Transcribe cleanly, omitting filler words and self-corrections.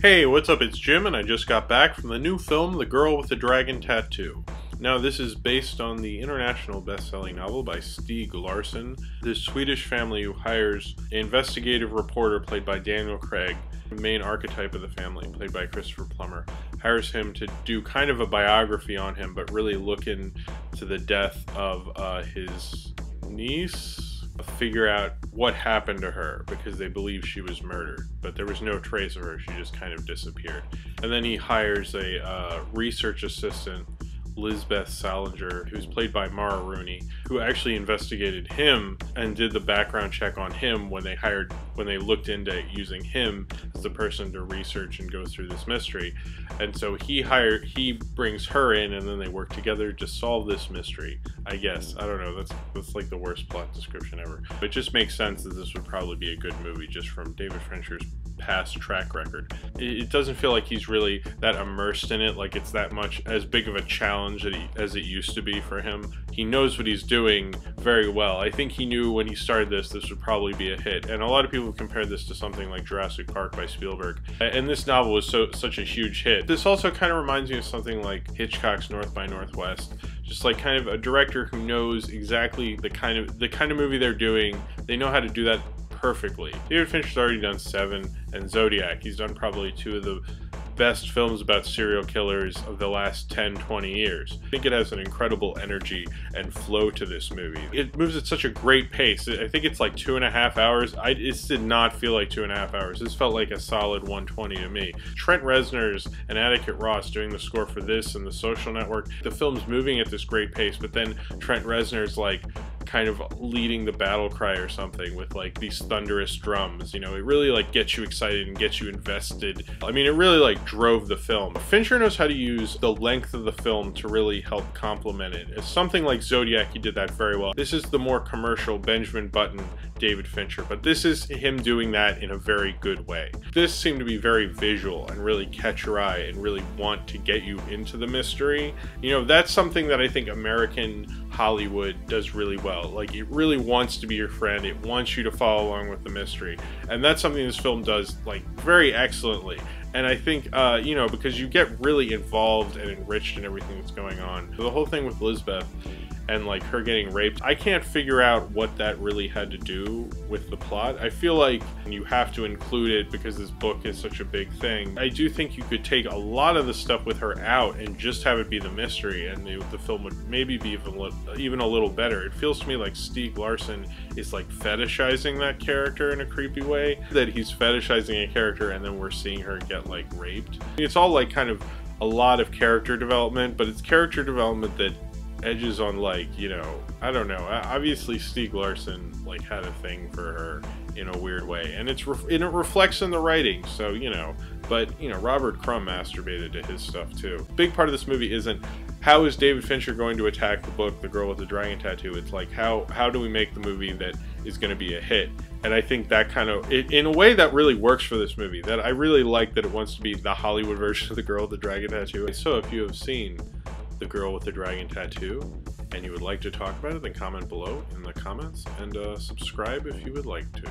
Hey, what's up? It's Jim, and I just got back from the new film, The Girl with the Dragon Tattoo. Now, this is based on the international best-selling novel by Stieg Larsson. This Swedish family who hires an investigative reporter played by Daniel Craig, the main archetype of the family, played by Christopher Plummer, hires him to do kind of a biography on him, but really look into the death of his niece, figure out what happened to her, because they believe she was murdered, but there was no trace of her. She just kind of disappeared. And then he hires a research assistant, Lisbeth Salinger, who's played by Mara Rooney, who actually investigated him and did the background check on him when they looked into using him as the person to research and go through this mystery. And so he brings her in, and then they work together to solve this mystery. I guess, I don't know, that's like the worst plot description ever. It just makes sense that this would probably be a good movie just from David Fincher's past track record. It doesn't feel like he's really that immersed in it, like it's that much as big of a challenge as it used to be for him. He knows what he's doing very well. I think he knew when he started this would probably be a hit, and a lot of people have compared this to something like Jurassic Park by Spielberg, and this novel was such a huge hit. This also kind of reminds me of something like Hitchcock's North by Northwest, just like kind of a director who knows exactly the kind of movie they're doing. They know how to do that perfectly. David Fincher's already done Seven and Zodiac. He's done probably two of the best films about serial killers of the last 10-20 years. I think it has an incredible energy and flow to this movie. It moves at such a great pace. I think it's like 2.5 hours. It did not feel like 2.5 hours. This felt like a solid 120 to me. Trent Reznor's and Atticus Ross doing the score for this and The Social Network. The film's moving at this great pace, but then Trent Reznor's like kind of leading the battle cry or something with like these thunderous drums. You know, it really like gets you excited and gets you invested. I mean, it really like drove the film. Fincher knows how to use the length of the film to really help complement it. It's something like Zodiac, he did that very well. This is the more commercial Benjamin Button David Fincher, but this is him doing that in a very good way. This seemed to be very visual and really catch your eye and really want to get you into the mystery. You know, that's something that I think American Hollywood does really well. Like, it really wants to be your friend. It wants you to follow along with the mystery. And that's something this film does, like, very excellently. And I think, you know, because you get really involved and enriched in everything that's going on. The whole thing with Lisbeth and like her getting raped, I can't figure out what that really had to do with the plot. I feel like you have to include it because this book is such a big thing. I do think you could take a lot of the stuff with her out and just have it be the mystery, and the film would maybe be even a little better. It feels to me like Stieg Larsson is like fetishizing that character in a creepy way, that he's fetishizing a character and then we're seeing her get like raped. It's all like kind of a lot of character development, but it's character development that edges on, like, you know, I don't know. Obviously Stieg Larsson like had a thing for her in a weird way, and it reflects in the writing. So, you know, but you know, Robert Crumb masturbated to his stuff too. Big part of this movie isn't how is David Fincher going to attack the book The Girl with the Dragon Tattoo. It's like how do we make the movie that is going to be a hit? And I think that kind of, in a way, that really works for this movie. That I really like that it wants to be the Hollywood version of The Girl with the Dragon Tattoo. So if you have seen The Girl with the Dragon Tattoo and you would like to talk about it, then comment below in the comments, and subscribe if you would like to.